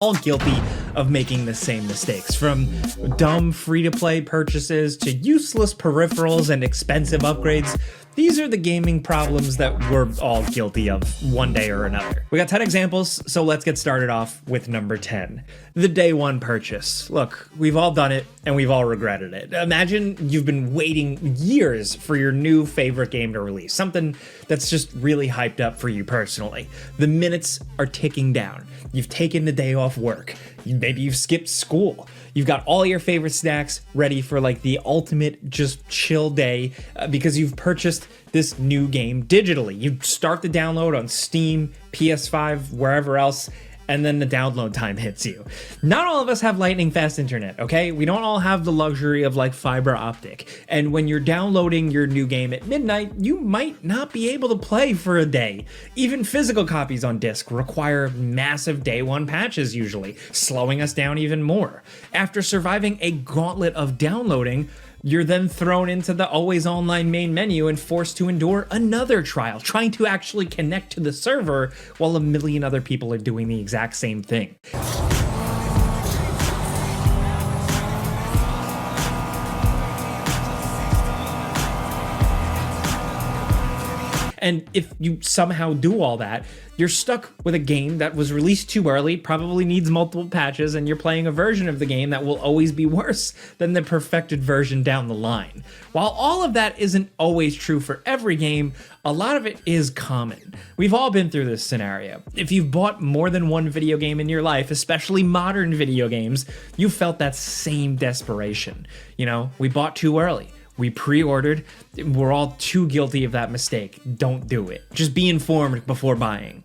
all guilty of making the same mistakes, from dumb free-to-play purchases to useless peripherals and expensive upgrades. These are the gaming problems that we're all guilty of one day or another. We got 10 examples, so let's get started off with number 10. The day one purchase. Look, we've all done it and we've all regretted it. Imagine you've been waiting years for your new favorite game to release, something that's just really hyped up for you personally. The minutes are ticking down. You've taken the day off work. Maybe you've skipped school. You've got all your favorite snacks ready for like the ultimate just chill day because you've purchased this new game digitally. You start the download on Steam, PS5, wherever else, and then the download time hits you. Not all of us have lightning fast internet, okay? We don't all have the luxury of like fiber optic. And when you're downloading your new game at midnight, you might not be able to play for a day. Even physical copies on disc require massive day one patches usually, slowing us down even more. After surviving a gauntlet of downloading, you're then thrown into the always online main menu and forced to endure another trial, trying to actually connect to the server while a million other people are doing the exact same thing. And if you somehow do all that, you're stuck with a game that was released too early, probably needs multiple patches, and you're playing a version of the game that will always be worse than the perfected version down the line. While all of that isn't always true for every game, a lot of it is common. We've all been through this scenario. If you've bought more than one video game in your life, especially modern video games, you felt that same desperation. You know, we bought too early. We pre-ordered. We're all too guilty of that mistake. Don't do it. Just be informed before buying.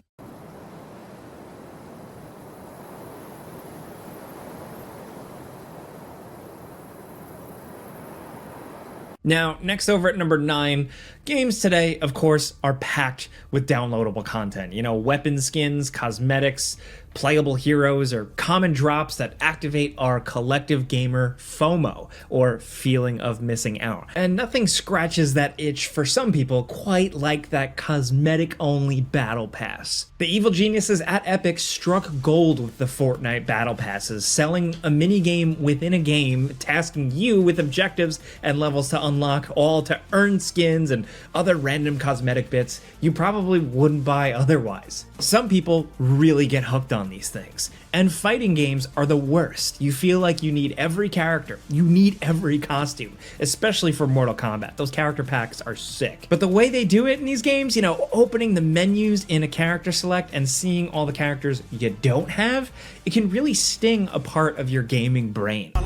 Now, next over at number 9, games today, of course, are packed with downloadable content. You know, weapon skins, cosmetics, playable heroes, or common drops that activate our collective gamer FOMO, or feeling of missing out. And nothing scratches that itch for some people quite like that cosmetic-only battle pass. The evil geniuses at Epic struck gold with the Fortnite battle passes, selling a mini-game within a game, tasking you with objectives and levels to unlock, all to earn skins and other random cosmetic bits you probably wouldn't buy otherwise. Some people really get hooked on these things. And fighting games are the worst. You feel like you need every character. You need every costume, especially for Mortal Kombat. Those character packs are sick. But the way they do it in these games, you know, opening the menus in a character select and seeing all the characters you don't have, it can really sting a part of your gaming brain. I'm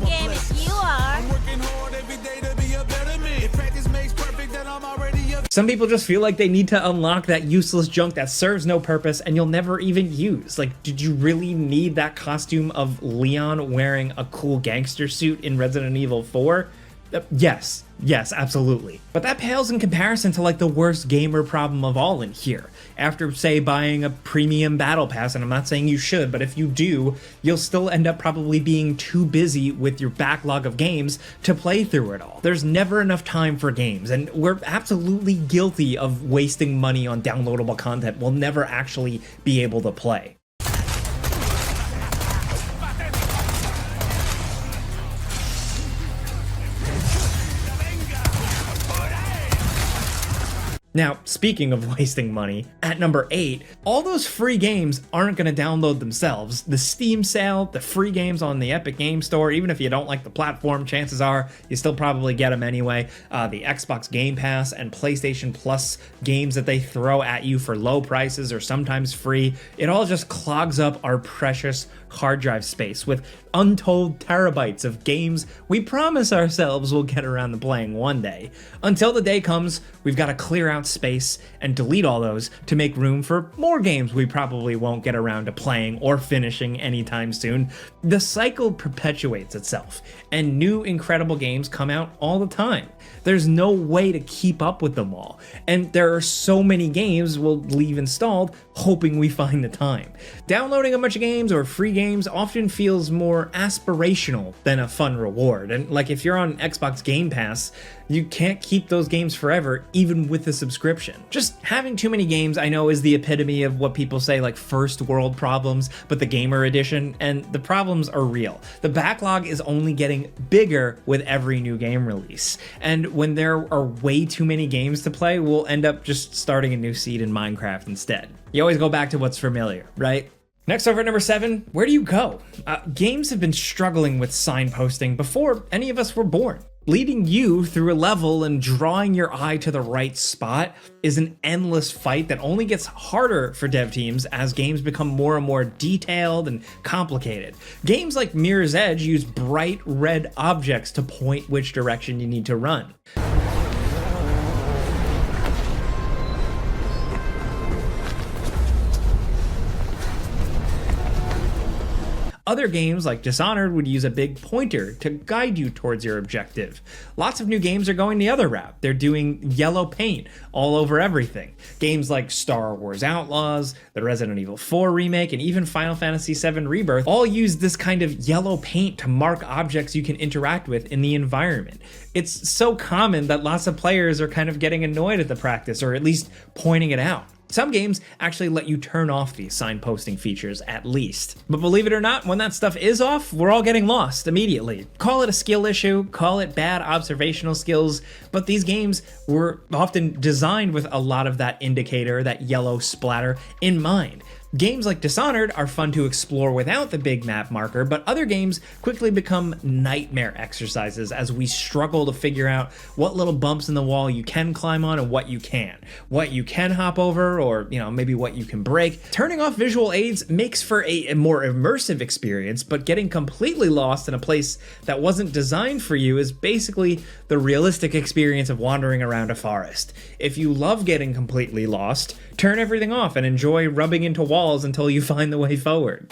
game if you are. Some people just feel like they need to unlock that useless junk that serves no purpose and you'll never even use. Like, did you really need that costume of Leon wearing a cool gangster suit in Resident Evil 4? Yes, absolutely. But that pales in comparison to like the worst gamer problem of all in here. After, say, buying a premium battle pass, and I'm not saying you should, but if you do, you'll still end up probably being too busy with your backlog of games to play through it all. There's never enough time for games, and we're absolutely guilty of wasting money on downloadable content we'll never actually be able to play. Now, speaking of wasting money, at number 8, all those free games aren't going to download themselves. The Steam sale, the free games on the Epic Game Store, even if you don't like the platform, chances are you still probably get them anyway. The Xbox Game Pass and PlayStation Plus games that they throw at you for low prices or sometimes free, it all just clogs up our precious hard drive space with untold terabytes of games we promise ourselves we'll get around to playing one day. Until the day comes, we've got to clear out space and delete all those to make room for more games we probably won't get around to playing or finishing anytime soon. The cycle perpetuates itself, and new incredible games come out all the time. There's no way to keep up with them all, and there are so many games we'll leave installed hoping we find the time. Downloading a bunch of games or free games often feels more aspirational than a fun reward, and like if you're on Xbox Game Pass, you can't keep those games forever even with a subscription. Just having too many games, I know, is the epitome of what people say like first world problems, but the gamer edition, and the problems are real. The backlog is only getting bigger with every new game release. And when there are way too many games to play, we'll end up just starting a new seed in Minecraft instead. You always go back to what's familiar, right? Next over at number 7, where do you go? Games have been struggling with signposting before any of us were born. Leading you through a level and drawing your eye to the right spot is an endless fight that only gets harder for dev teams as games become more and more detailed and complicated. Games like Mirror's Edge use bright red objects to point which direction you need to run. Other games like Dishonored would use a big pointer to guide you towards your objective. Lots of new games are going the other route. They're doing yellow paint all over everything. Games like Star Wars Outlaws, the Resident Evil 4 remake, and even Final Fantasy VII Rebirth all use this kind of yellow paint to mark objects you can interact with in the environment. It's so common that lots of players are kind of getting annoyed at the practice, or at least pointing it out. Some games actually let you turn off these signposting features at least. But believe it or not, when that stuff is off, we're all getting lost immediately. Call it a skill issue, call it bad observational skills, but these games were often designed with a lot of that indicator, that yellow splatter, in mind. Games like Dishonored are fun to explore without the big map marker, but other games quickly become nightmare exercises as we struggle to figure out what little bumps in the wall you can climb on and what you can hop over, or maybe what you can break. Turning off visual aids makes for a more immersive experience, but getting completely lost in a place that wasn't designed for you is basically the realistic experience of wandering around a forest. If you love getting completely lost, turn everything off and enjoy rubbing into walls until you find the way forward.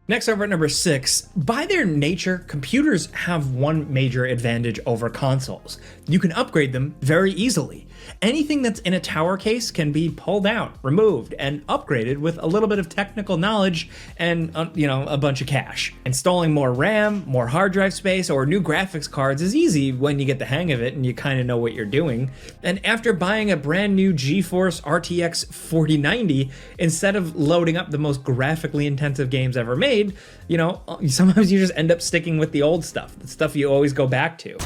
Next over at number 6, by their nature, computers have one major advantage over consoles. You can upgrade them very easily. Anything that's in a tower case can be pulled out, removed, and upgraded with a little bit of technical knowledge and, a bunch of cash. Installing more RAM, more hard drive space, or new graphics cards is easy when you get the hang of it and you kind of know what you're doing. And after buying a brand new GeForce RTX 4090, instead of loading up the most graphically intensive games ever made, sometimes you just end up sticking with the old stuff, the stuff you always go back to.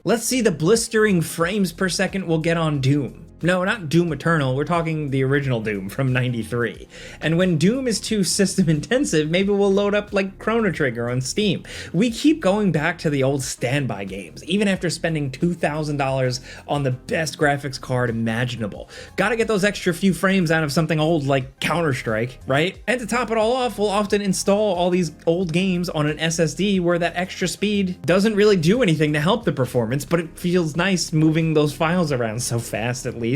Let's see the blistering frames per second we'll get on Doom. No, not Doom Eternal, we're talking the original Doom from '93. And when Doom is too system intensive, maybe we'll load up like Chrono Trigger on Steam. We keep going back to the old standby games, even after spending $2,000 on the best graphics card imaginable. Gotta get those extra few frames out of something old like Counter-Strike, right? And to top it all off, we'll often install all these old games on an SSD where that extra speed doesn't really do anything to help the performance, but it feels nice moving those files around so fast at least.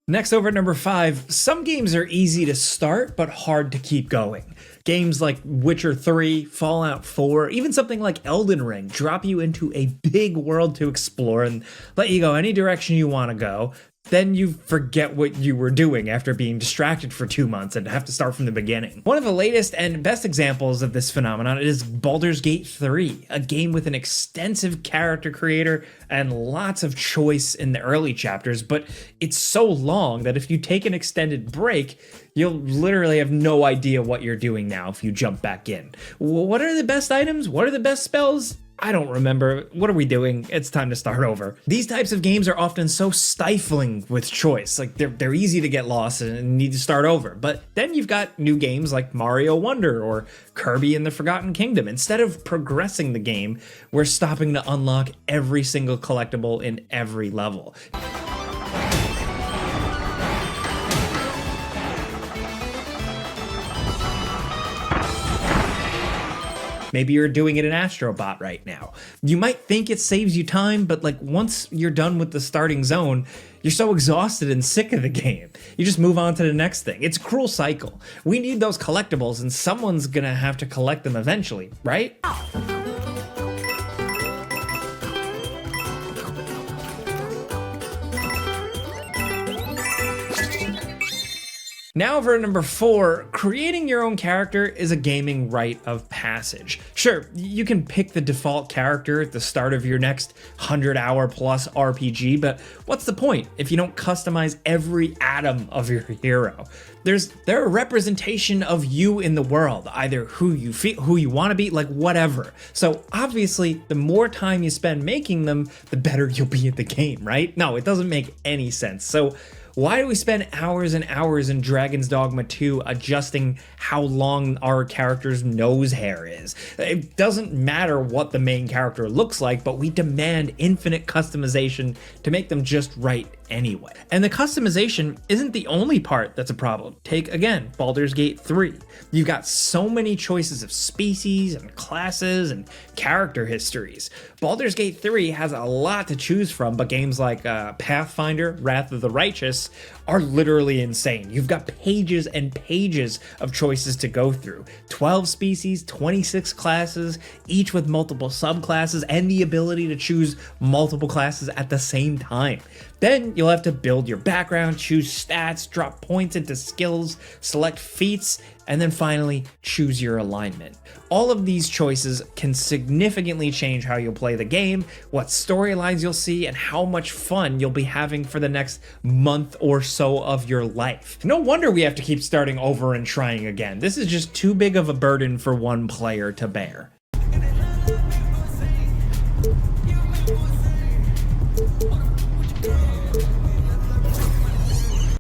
Next over at number 5, some games are easy to start but hard to keep going. Games like Witcher 3, Fallout 4, even something like Elden Ring drop you into a big world to explore and let you go any direction you want to go. Then you forget what you were doing after being distracted for 2 months and have to start from the beginning. One of the latest and best examples of this phenomenon is Baldur's Gate 3, a game with an extensive character creator and lots of choice in the early chapters, but it's so long that if you take an extended break, you'll literally have no idea what you're doing now if you jump back in. What are the best items? What are the best spells? I don't remember. What are we doing? It's time to start over. These types of games are often so stifling with choice. Like they're easy to get lost and need to start over. But then you've got new games like Mario Wonder or Kirby and the Forgotten Kingdom. Instead of progressing the game, we're stopping to unlock every single collectible in every level. Maybe you're doing it in Astrobot right now. You might think it saves you time, but once you're done with the starting zone, you're so exhausted and sick of the game. You just move on to the next thing. It's a cruel cycle. We need those collectibles and someone's gonna have to collect them eventually, right? Now for number 4, creating your own character is a gaming rite of passage. Sure, you can pick the default character at the start of your next 100-hour plus RPG, but what's the point if you don't customize every atom of your hero? They're a representation of you in the world, either who you feel, who you want to be, like whatever. So obviously, the more time you spend making them, the better you'll be at the game, right? No, it doesn't make any sense. So why do we spend hours and hours in Dragon's Dogma 2 adjusting how long our character's nose hair is? It doesn't matter what the main character looks like, but we demand infinite customization to make them just right anyway. And the customization isn't the only part that's a problem. Take, again, Baldur's Gate 3. You've got so many choices of species and classes and character histories. Baldur's Gate 3 has a lot to choose from, but games like Pathfinder, Wrath of the Righteous are literally insane. You've got pages and pages of choices to go through. 12 species, 26 classes, each with multiple subclasses and the ability to choose multiple classes at the same time. Then you'll have to build your background, choose stats, drop points into skills, select feats, and then finally choose your alignment. All of these choices can significantly change how you'll play the game, what storylines you'll see, and how much fun you'll be having for the next month or so of your life. No wonder we have to keep starting over and trying again. This is just too big of a burden for one player to bear.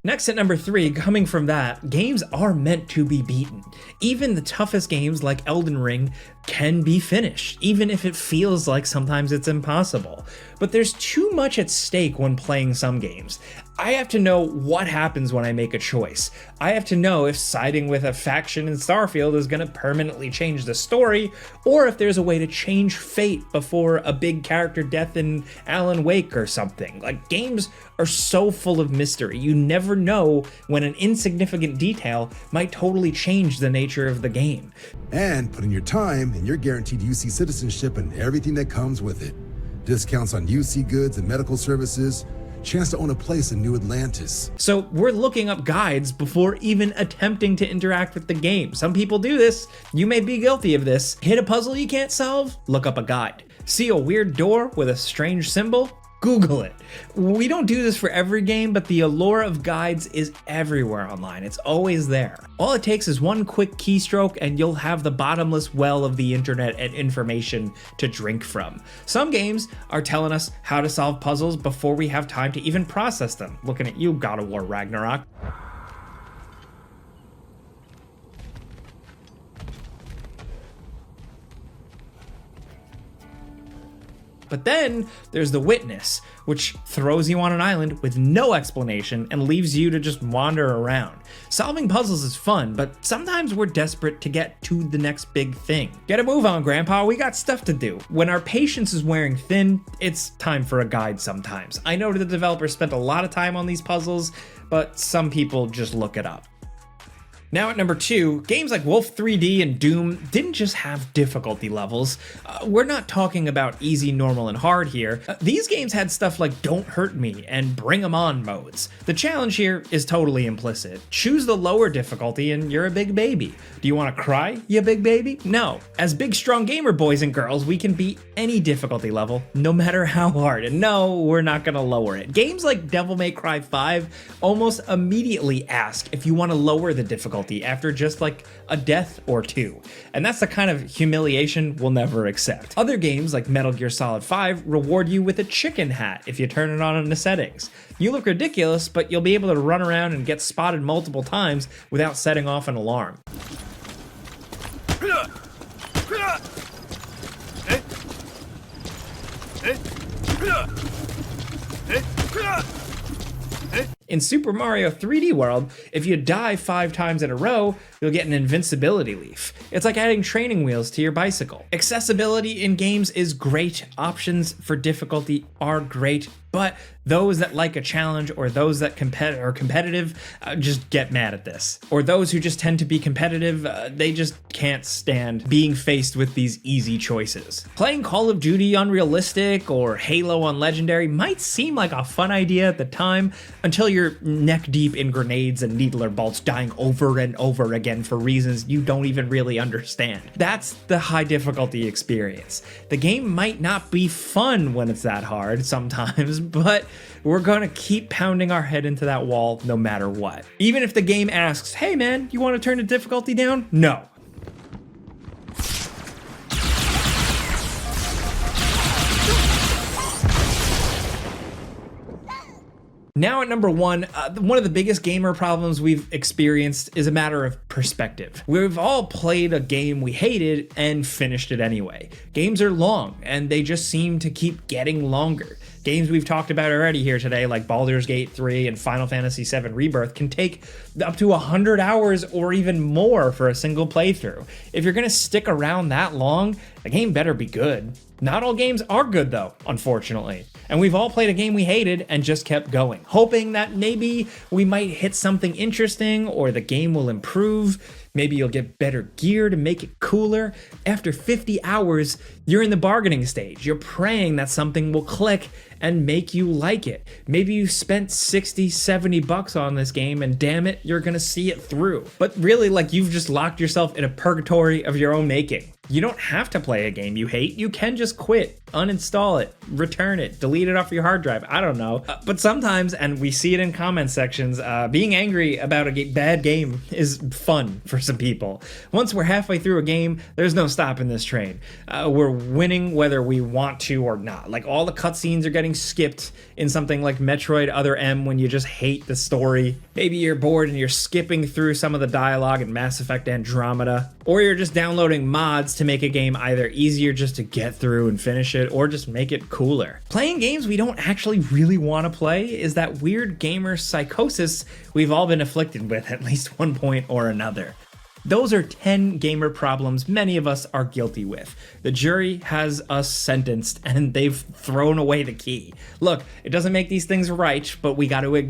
Next at number 3, coming from that, games are meant to be beaten. Even the toughest games like Elden Ring can be finished, even if it feels like sometimes it's impossible. But there's too much at stake when playing some games. I have to know what happens when I make a choice. I have to know if siding with a faction in Starfield is going to permanently change the story, or if there's a way to change fate before a big character death in Alan Wake or something. Like, games are so full of mystery. You never know when an insignificant detail might totally change the nature of the game. And put in your time, and you're guaranteed UC citizenship and everything that comes with it. Discounts on UC goods and medical services, chance to own a place in New Atlantis. So we're looking up guides before even attempting to interact with the game. Some people do this. You may be guilty of this. Hit a puzzle you can't solve? Look up a guide. See a weird door with a strange symbol? Google it. We don't do this for every game, but the allure of guides is everywhere online. It's always there. All it takes is one quick keystroke and you'll have the bottomless well of the internet and information to drink from. Some games are telling us how to solve puzzles before we have time to even process them. Looking at you, God of War Ragnarok. But then there's The Witness, which throws you on an island with no explanation and leaves you to just wander around. Solving puzzles is fun, but sometimes we're desperate to get to the next big thing. Get a move on, Grandpa, we got stuff to do. When our patience is wearing thin, it's time for a guide sometimes. I know the developers spent a lot of time on these puzzles, but some people just look it up. Now at number 2, games like Wolf 3D and Doom didn't just have difficulty levels. We're not talking about easy, normal, and hard here. These games had stuff like Don't Hurt Me and Bring 'em On modes. The challenge here is totally implicit. Choose the lower difficulty and you're a big baby. Do you want to cry, you big baby? No. As big, strong gamer boys and girls, we can beat any difficulty level, no matter how hard. And no, we're not gonna lower it. Games like Devil May Cry 5 almost immediately ask if you want to lower the difficulty after just like a death or two. And that's the kind of humiliation we'll never accept. Other games like Metal Gear Solid 5 reward you with a chicken hat if you turn it on in the settings. You look ridiculous, but you'll be able to run around and get spotted multiple times without setting off an alarm. In Super Mario 3D World, if you die 5 times in a row, you'll get an invincibility leaf. It's like adding training wheels to your bicycle. Accessibility in games is great. Options for difficulty are great, but those that like a challenge or those that are competitive just get mad at this. Or those who just tend to be competitive, they just can't stand being faced with these easy choices. Playing Call of Duty on Realistic or Halo on Legendary might seem like a fun idea at the time until you're you're neck deep in grenades and needler bolts, dying over and over again for reasons you don't even really understand. That's the high difficulty experience. The game might not be fun when it's that hard sometimes, but we're gonna keep pounding our head into that wall no matter what. Even if the game asks, hey man, you wanna turn the difficulty down? No. Now at number one of the biggest gamer problems we've experienced is a matter of perspective. We've all played a game we hated and finished it anyway. Games are long and they just seem to keep getting longer. Games we've talked about already here today, like Baldur's Gate 3 and Final Fantasy VII Rebirth, can take up to 100 hours or even more for a single playthrough. If you're gonna stick around that long, the game better be good. Not all games are good though, unfortunately. And we've all played a game we hated and just kept going, hoping that maybe we might hit something interesting or the game will improve. Maybe you'll get better gear to make it cooler. After 50 hours, you're in the bargaining stage. You're praying that something will click and make you like it. Maybe you spent 60, 70 bucks on this game and damn it, you're gonna see it through. But really, like, you've just locked yourself in a purgatory of your own making. You don't have to play a game you hate. You can just quit, uninstall it, return it, delete it off your hard drive. I don't know. But sometimes, and we see it in comment sections, being angry about a bad game is fun for some people. Once we're halfway through a game, there's no stopping this train. We're winning whether we want to or not. Like, all the cutscenes are getting skipped in something like Metroid Other M when you just hate the story. Maybe you're bored and you're skipping through some of the dialogue in Mass Effect Andromeda. Or you're just downloading mods to make a game either easier just to get through and finish it, or just make it cooler. Playing games we don't actually really want to play is that weird gamer psychosis we've all been afflicted with at least one point or another. Those are 10 gamer problems many of us are guilty with. The jury has us sentenced and they've thrown away the key. Look, it doesn't make these things right, but we got to acknowledge